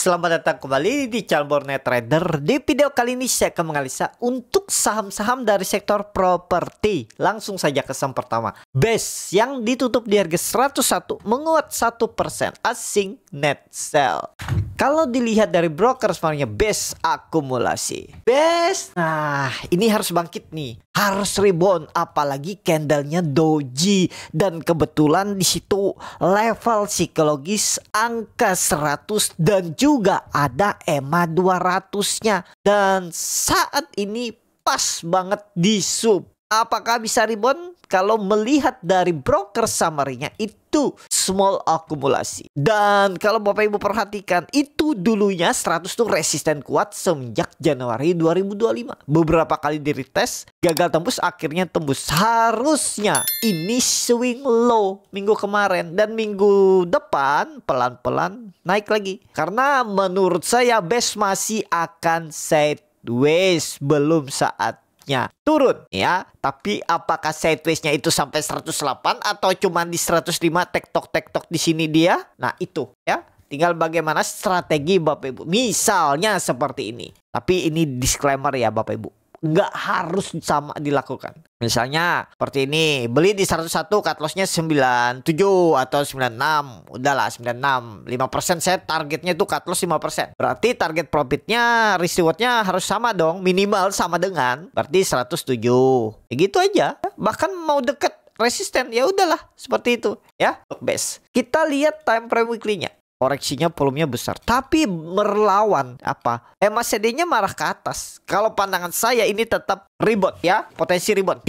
selamat datang kembali di channel Borneo Trader. Di video kali ini saya akan menganalisa untuk saham-saham dari sektor properti. Langsung saja ke saham pertama, BES yang ditutup di harga 101 menguat 1%, asing net sell. Kalau dilihat dari broker sebenarnya BES akumulasi. BES, nah ini harus bangkit nih, harus rebound, apalagi candlenya doji dan kebetulan di situ level psikologis angka 100 dan juga ada EMA 200-nya dan saat ini pas banget di sub. Apakah bisa rebound? Kalau melihat dari broker summary-nya itu small akumulasi. Dan kalau Bapak Ibu perhatikan, itu dulunya 100 tuh resisten kuat semenjak Januari 2025. Beberapa kali di retest, gagal tembus, akhirnya tembus. Harusnya ini swing low minggu kemarin dan minggu depan pelan-pelan naik lagi. Karena menurut saya BES masih akan sideways, belum saat turun ya. Tapi apakah sideways-nya itu sampai 108 atau cuma di 105 tektok di sini dia? Nah itu ya, tinggal bagaimana strategi Bapak Ibu. Misalnya seperti ini. Tapi ini disclaimer ya Bapak Ibu, nggak harus sama dilakukan. Misalnya seperti ini, beli di 101, cut lossnya 97 atau 96. Udahlah 96, 5%, saya targetnya itu cut loss 5%. Berarti target profitnya, risk rewardnya harus sama dong, minimal sama dengan berarti 107. Ya gitu aja. Bahkan mau deket resisten ya udahlah seperti itu ya. Untuk BES kita lihat time frame weekly-nya. Koreksinya volumenya besar, tapi merlawan apa? MACD-nya marah ke atas. Kalau pandangan saya ini tetap rebound ya, potensi rebound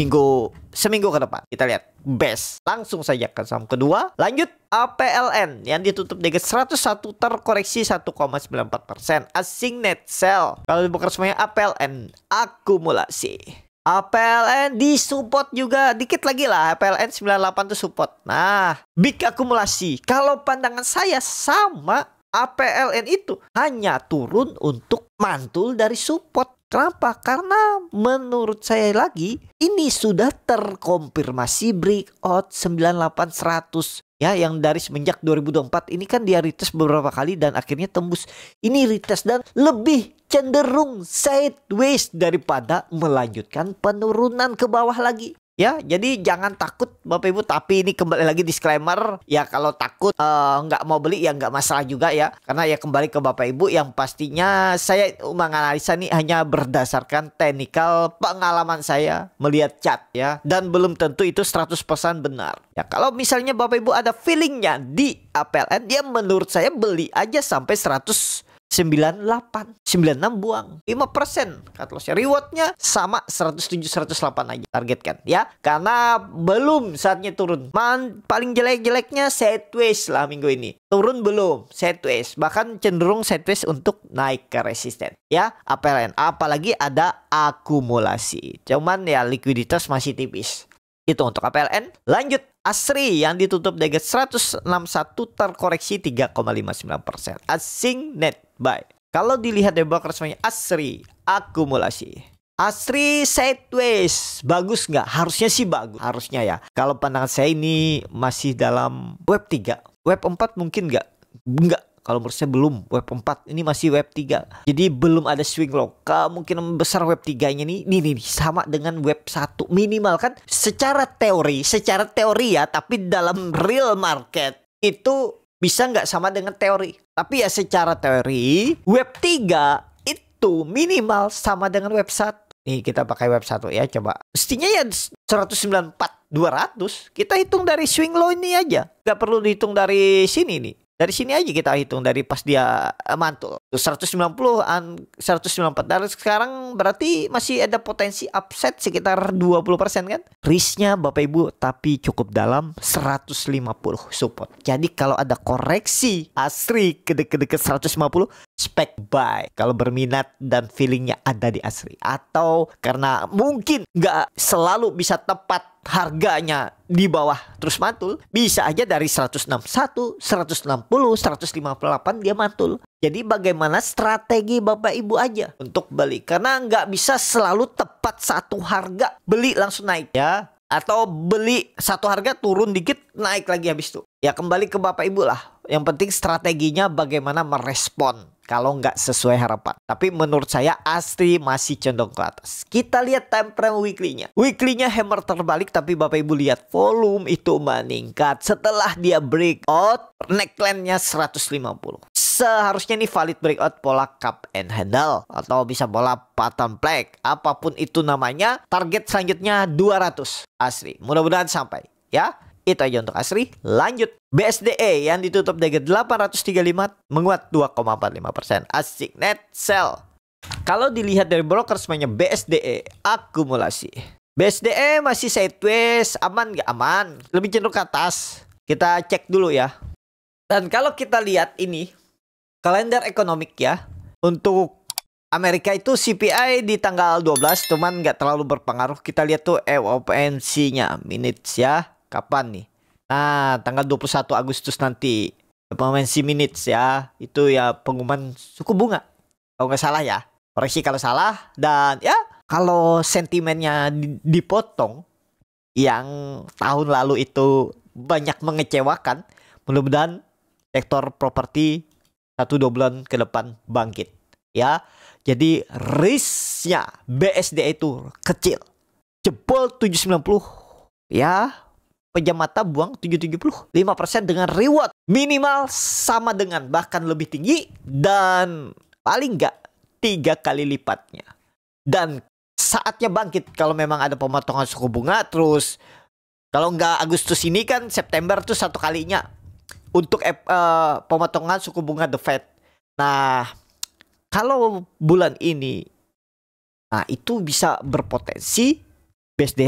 seminggu ke depan. Kita lihat BES. Langsung saja ke saham kedua. Lanjut APLN yang ditutup di 101 terkoreksi 1,94%. Asing net sell. Kalau dibuka semuanya APLN akumulasi. APLN di support juga dikit lagi lah. APLN 98 tuh support. Nah, big akumulasi. Kalau pandangan saya sama, APLN itu hanya turun untuk mantul dari support. Kenapa? Karena menurut saya lagi ini sudah terkonfirmasi breakout 9800 ya, yang dari semenjak 2024 ini kan dia retest beberapa kali dan akhirnya tembus. Ini retest dan lebih cenderung sideways daripada melanjutkan penurunan ke bawah lagi. Ya, jadi jangan takut Bapak Ibu. Tapi ini kembali lagi disclaimer ya, kalau takut nggak mau beli ya nggak masalah juga ya. Karena ya kembali ke Bapak Ibu, yang pastinya saya menganalisa ini hanya berdasarkan teknikal pengalaman saya melihat chart ya. Dan belum tentu itu 100% benar. Ya kalau misalnya Bapak Ibu ada feelingnya di APLN, dia menurut saya beli aja sampai 98, 96 buang 5% cut loss. Rewardnya sama 107, 108 aja targetkan ya, karena belum saatnya turun. Paling jelek-jeleknya sideways lah minggu ini. Turun belum, sideways, bahkan cenderung sideways untuk naik ke resisten ya APLN, apalagi ada akumulasi. Cuman ya likuiditas masih tipis. Itu untuk APLN. Lanjut ASRI yang ditutup di 161 terkoreksi 3,59%. Asing net buy. Kalau dilihat dari broker semuanya, ASRI akumulasi. ASRI sideways. Bagus nggak? Harusnya sih bagus. Harusnya ya. Kalau pandangan saya ini masih dalam web 3. Web 4 mungkin nggak? Nggak. Kalau menurut saya belum. Web 4 ini masih web 3. Jadi belum ada swing low. Kemungkinan besar web 3-nya nih sama dengan web 1 minimal kan. Secara teori ya, tapi dalam real market itu bisa nggak sama dengan teori. Tapi ya secara teori web 3 itu minimal sama dengan web 1. Nih kita pakai web 1 ya, coba. Mestinya ya 194 200. Kita hitung dari swing low ini aja. Nggak perlu dihitung dari sini nih. Dari sini aja kita hitung dari pas dia mantul. 190-an, 194. Dan sekarang berarti masih ada potensi upset sekitar 20% kan. Risknya Bapak Ibu tapi cukup dalam, 150 support. Jadi kalau ada koreksi ASRI ke deket 150, spek buy. Kalau berminat dan feelingnya ada di ASRI. Atau karena mungkin nggak selalu bisa tepat harganya di bawah terus mantul, bisa aja dari 161, 160, 158 dia mantul. Jadi bagaimana strategi Bapak Ibu aja untuk beli, karena nggak bisa selalu tepat satu harga beli langsung naik ya. Atau beli satu harga turun dikit naik lagi habis itu. Ya kembali ke Bapak Ibu lah. Yang penting strateginya bagaimana merespon kalau nggak sesuai harapan. Tapi menurut saya ASRI masih condong ke atas. Kita lihat time frame weekly-nya. Weekly-nya hammer terbalik, tapi Bapak Ibu lihat volume itu meningkat setelah dia breakout neckline-nya 150. Seharusnya ini valid breakout pola cup and handle atau bisa pola pattern flag, apapun itu namanya. Target selanjutnya 200 ASRI. Mudah-mudahan sampai ya. Itu aja untuk ASRI. Lanjut BSDE yang ditutup dengan 835 menguat 2,45%. Asik net sell. Kalau dilihat dari broker semuanya BSDE akumulasi. BSDE masih sideways, aman nggak aman? Lebih cenderung ke atas. Kita cek dulu ya. Dan kalau kita lihat ini kalender ekonomik ya, untuk Amerika itu CPI di tanggal 12, cuman nggak terlalu berpengaruh. Kita lihat tuh FOMC-nya, minutes ya. Kapan nih? Nah, tanggal 21 Agustus nanti. FOMC minutes ya. Itu ya pengumuman suku bunga. Kalau nggak salah ya. Koreksi kalau salah. Dan ya, kalau sentimennya dipotong, yang tahun lalu itu banyak mengecewakan, mudah-mudahan sektor properti 1-2 bulan ke depan bangkit. Ya, jadi risknya BSD itu kecil. Jebol 790. Ya, pejam mata buang 775% dengan reward minimal sama dengan bahkan lebih tinggi dan paling nggak 3 kali lipatnya. Dan saatnya bangkit kalau memang ada pemotongan suku bunga. Terus kalau nggak Agustus ini kan September tuh satu kalinya untuk pemotongan suku bunga The Fed. Nah, kalau bulan ini, nah itu bisa berpotensi BSD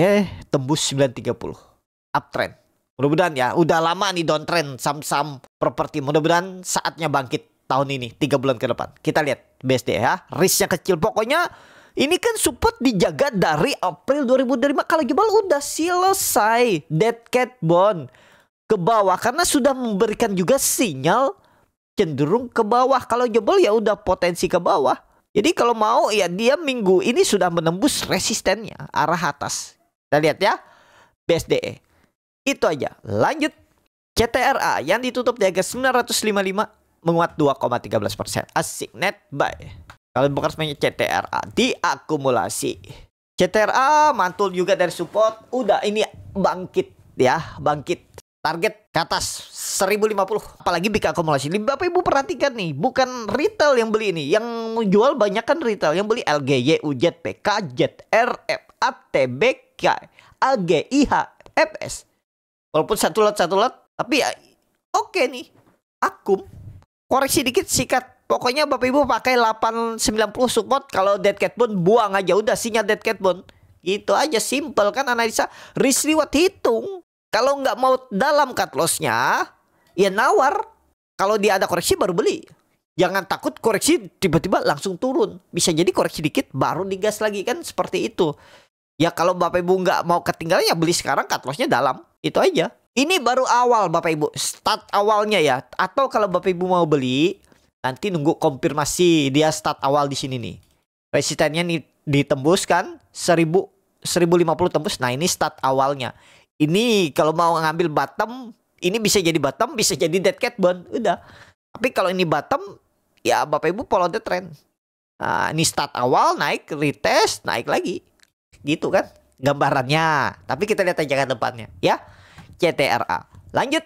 tembus 930. Uptrend. Mudah-mudahan ya, udah lama nih downtrend saham-saham properti. Mudah-mudahan saatnya bangkit tahun ini, 3 bulan ke depan. Kita lihat BSD ya, risknya kecil. Pokoknya ini kan support dijaga dari April 2025. Kalau jebol udah selesai. Dead cat bond ke bawah karena sudah memberikan juga sinyal cenderung ke bawah. Kalau jebol ya udah potensi ke bawah. Jadi kalau mau ya dia minggu ini sudah menembus resistennya arah atas. Kita lihat ya BSDE. Itu aja. Lanjut CTRA yang ditutup di harga 955 menguat 2,13%. Asik net buy. Kalau bukan semuanya CTRA diakumulasi. CTRA mantul juga dari support. Udah ini bangkit ya, bangkit. Target ke atas 1050. Apalagi bika akumulasi. Bapak Ibu perhatikan nih, bukan retail yang beli ini. Yang jual banyak kan retail. Yang beli LG, YUZ, PKZ, RF, ATBK, AG, IH, FS. Walaupun satu lot, tapi ya oke nih. Akum. Koreksi dikit sikat. Pokoknya Bapak Ibu pakai 890 support. Kalau dead cat bond buang aja. Udah sinyal dead cat bond. Gitu aja, simple kan analisa. Risk reward hitung. Kalau nggak mau dalam cut loss-nya, ya nawar. Kalau dia ada koreksi baru beli. Jangan takut koreksi tiba-tiba langsung turun. Bisa jadi koreksi dikit baru digas lagi kan, seperti itu. Ya kalau Bapak Ibu nggak mau ketinggalan ya beli sekarang, cut loss-nya dalam. Itu aja. Ini baru awal Bapak Ibu. Start awalnya ya. Atau kalau Bapak Ibu mau beli, nanti nunggu konfirmasi dia start awal di sini nih. Resistennya nih ditembus kan 1050 tembus. Nah ini start awalnya. Ini kalau mau ngambil bottom, ini bisa jadi bottom, bisa jadi dead cat bond. Udah. Tapi kalau ini bottom, ya Bapak Ibu follow the trend. Nah, ini start awal, naik, retest, naik lagi. Gitu kan gambarannya. Tapi kita lihat aja ke depannya ya. CTRA. Lanjut.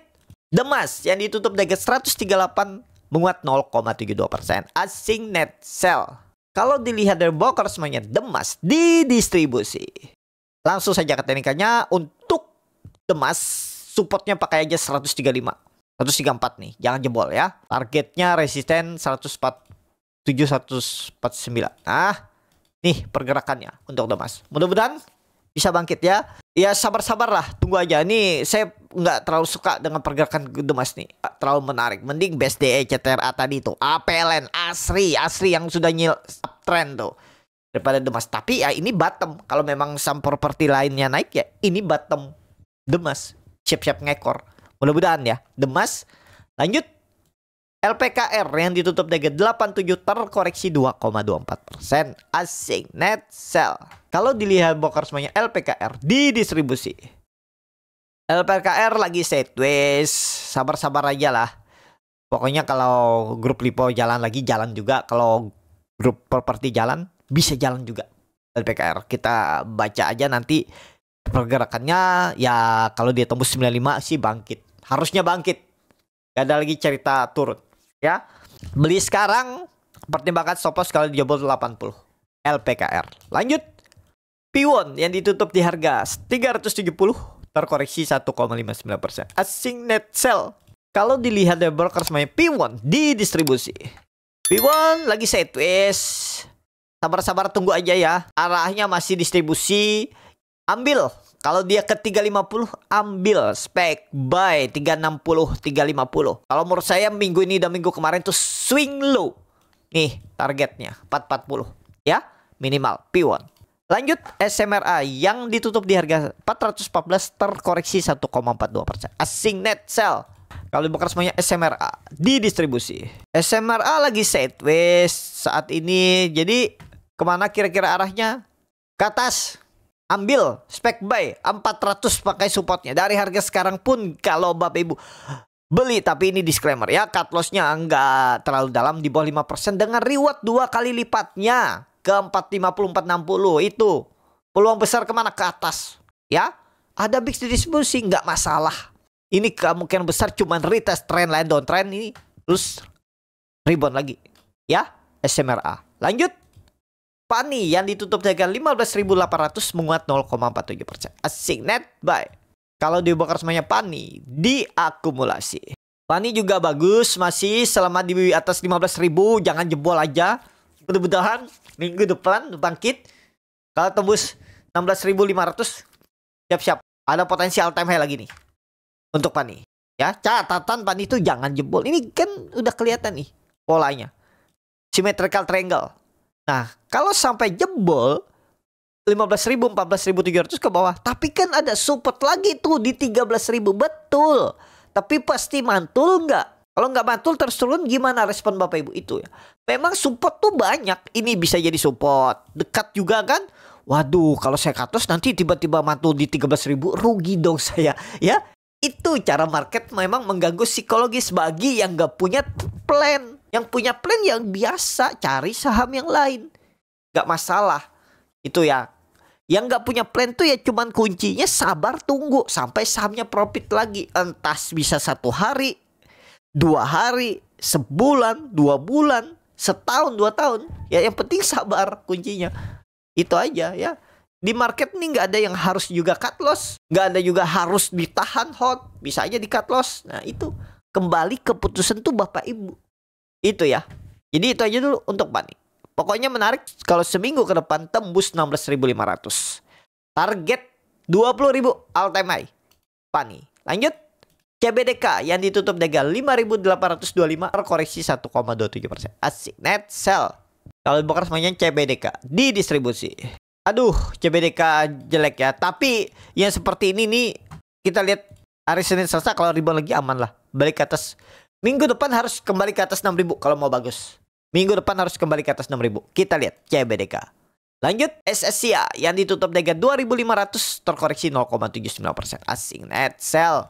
Demas yang ditutup dengan 138 menguat 0,72%. Asing net sell. Kalau dilihat dari broker semuanya Demas didistribusi. Langsung saja ke teknikannya. Untuk Demas supportnya pakai aja 135, 134 nih. Jangan jebol ya. Targetnya resisten 147, 149. Nah, nih pergerakannya untuk Demas. Mudah-mudahan bisa bangkit ya. Ya sabar-sabar lah, tunggu aja. Nih saya nggak terlalu suka dengan pergerakan Demas nih, terlalu menarik. Mending BSDE, CTRA tadi tuh, APLN, ASRI yang sudah nyil uptrend tuh daripada Demas. Tapi ya ini bottom. Kalau memang saham properti lainnya naik ya ini bottom Demas. Siap-siap ngekor. Mudah-mudahan ya Demas. Lanjut LPKR yang ditutup dengan 87 terkoreksi 2,24%. Asing net sell. Kalau dilihat broker semuanya LPKR didistribusi. LPKR lagi sideways. Sabar-sabar aja lah. Pokoknya kalau grup lipo jalan lagi, jalan juga. Kalau grup properti jalan, bisa jalan juga. LPKR kita baca aja nanti pergerakannya. Ya kalau dia tembus 95 sih bangkit. Harusnya bangkit. Gak ada lagi cerita turun. Ya, beli sekarang, pertimbangkan stop loss kalau dijebol 80 LPKR. Lanjut, Piwon yang ditutup di harga 370, terkoreksi 1,59%. Asing net sell. Kalau dilihat dari broker semuanya, Piwon didistribusi. Piwon lagi sideways. Sabar-sabar tunggu aja ya. Arahnya masih distribusi. Ambil. Kalau dia ke 350, ambil spek buy 360, 350. Kalau menurut saya minggu ini dan minggu kemarin tuh swing low. Nih targetnya 440 ya, minimal Piwon. Lanjut, SMRA yang ditutup di harga 414, terkoreksi 1,42%. Asing net sell. Kalau dibongkar semuanya, SMRA didistribusi. SMRA lagi sideways saat ini. Jadi kemana kira-kira arahnya? Ke atas. Ambil spek buy 400 pakai supportnya. Dari harga sekarang pun kalau Bapak Ibu beli, tapi ini disclaimer ya, cut lossnya enggak terlalu dalam, di bawah 5%, dengan reward 2 kali lipatnya ke 450, 460. Itu peluang besar kemana? Ke atas ya. Ada big distribusi, nggak masalah. Ini kemungkinan besar cuman retest trend line downtrend ini, terus rebound lagi ya. SMRA. Lanjut, Pani yang ditutup dengan 15.800, menguat 0,47%. Asing net buy. Kalau dibongkar semuanya, Pani diakumulasi. Pani juga bagus, masih selama di atas 15.000, jangan jebol aja. Mudah-mudahan minggu depan bangkit. Kalau tembus 16.500, siap-siap. Ada potensi all time high lagi nih untuk Pani. Ya, catatan Pani itu jangan jebol. Ini kan udah kelihatan nih polanya. Symmetrical triangle. Nah, kalau sampai jebol 15.000, 14.700 ke bawah, tapi kan ada support lagi tuh di 13.000, betul. Tapi pasti mantul nggak? Kalau nggak mantul terus turun, gimana respon Bapak Ibu itu ya? Memang support tuh banyak. Ini bisa jadi support. Dekat juga kan? Waduh, kalau saya cut loss nanti tiba-tiba mantul di 13.000, rugi dong saya. Ya, itu cara market memang mengganggu psikologis bagi yang nggak punya plan. Yang punya plan yang biasa cari saham yang lain, gak masalah. Itu ya. Yang gak punya plan tuh ya cuman kuncinya sabar tunggu sampai sahamnya profit lagi. Entah bisa 1 hari, 2 hari, sebulan, 2 bulan, setahun, 2 tahun. Ya yang penting sabar kuncinya. Itu aja ya. Di market nih gak ada yang harus juga cut loss, gak ada juga harus ditahan hold. Bisa aja di cut loss. Nah itu kembali keputusan tuh Bapak Ibu. Itu ya. Jadi itu aja dulu untuk Pani. Pokoknya menarik kalau seminggu ke depan tembus 16.500. Target 20.000 all time high Pani. Lanjut, CBDK yang ditutup dengan 5.825, terkoreksi 1,27%. Asik net sell. Kalau dibongkar semuanya CBDK didistribusi. Aduh, CBDK jelek ya. Tapi yang seperti ini nih, kita lihat hari Senin Selasa, kalau rebound lagi aman lah. Balik ke atas. Minggu depan harus kembali ke atas 6.000 kalau mau bagus. Minggu depan harus kembali ke atas 6.000. Kita lihat CBDK. Lanjut, SSCA yang ditutup dengan 2.500, terkoreksi 0,79%. Asing net sell.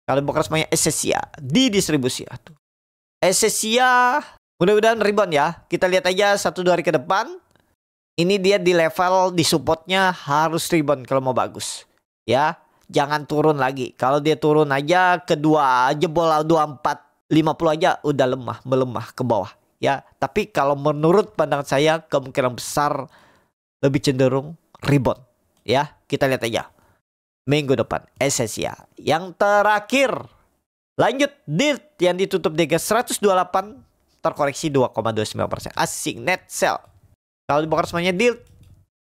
Kalau bukan semuanya SSCA didistribusi. SSCA mudah-mudahan rebound ya. Kita lihat aja 1-2 hari ke depan. Ini dia di level di supportnya harus rebound kalau mau bagus. Ya, jangan turun lagi. Kalau dia turun aja kedua jebol 24 50 aja udah melemah ke bawah ya. Tapi kalau menurut pandangan saya kemungkinan besar lebih cenderung rebound ya. Kita lihat aja minggu depan SSIA. Yang terakhir, lanjut DIRT yang ditutup di 128, terkoreksi 2,29%. Asing net sell. Kalau dibongkar semuanya DIRT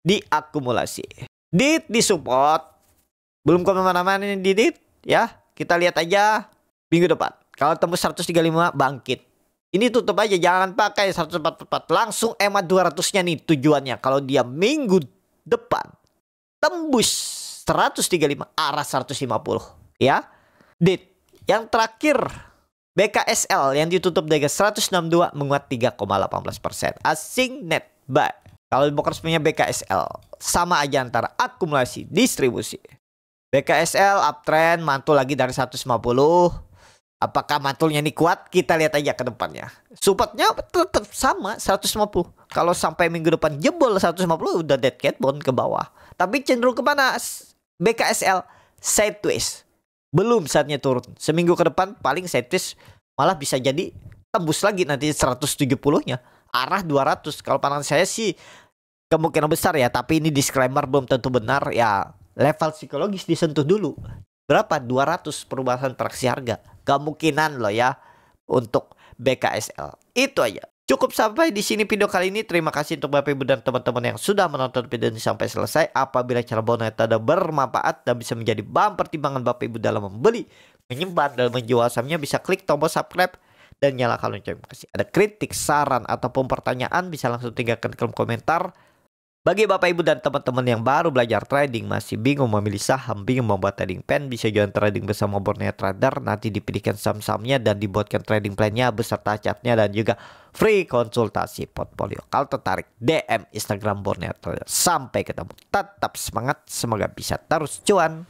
diakumulasi. DIRT disupport. Belum kemana-mana ini di DIRT ya. Kita lihat aja minggu depan. Kalau tembus 135 bangkit. Ini tutup aja, jangan pakai 144. Langsung EMA 200-nya nih tujuannya. Kalau dia minggu depan tembus 135 arah 150 ya. DIT. Yang terakhir BKSL yang ditutup dengan 162, menguat 3,18%. Asing net buy. Kalau dibongkar semuanya BKSL sama aja antara akumulasi distribusi. BKSL uptrend mantul lagi dari 150. Apakah mantulnya ini kuat? Kita lihat aja ke depannya. Supportnya tetap sama 150. Kalau sampai minggu depan jebol 150 udah dead cat bone ke bawah. Tapi cenderung kemana? BKSL sideways. Belum saatnya turun. Seminggu ke depan paling sideways, malah bisa jadi tembus lagi nanti 170-nya. Arah 200. Kalau pandangan saya sih kemungkinan besar ya, tapi ini disclaimer belum tentu benar ya. Level psikologis disentuh dulu. Berapa? 200 perubahan traksi harga. Kemungkinan loh ya untuk BKSL. Itu aja. Cukup sampai di sini video kali ini. Terima kasih untuk Bapak Ibu dan teman-teman yang sudah menonton video ini sampai selesai. Apabila cara Boneta bermanfaat dan bisa menjadi bahan pertimbangan Bapak Ibu dalam membeli, menyimpan dan menjual sahamnya, bisa klik tombol subscribe dan nyalakan lonceng. Ada kritik, saran ataupun pertanyaan bisa langsung tinggalkan di kolom komentar. Bagi Bapak Ibu dan teman-teman yang baru belajar trading, masih bingung memilih saham, bingung membuat trading plan, bisa join trading bersama Borneo Trader. Nanti dipilihkan saham-sahamnya dan dibuatkan trading plan-nya beserta chartnya dan juga free konsultasi portfolio. Kalau tertarik, DM Instagram Borneo Trader. Sampai ketemu. Tetap semangat, semoga bisa terus cuan.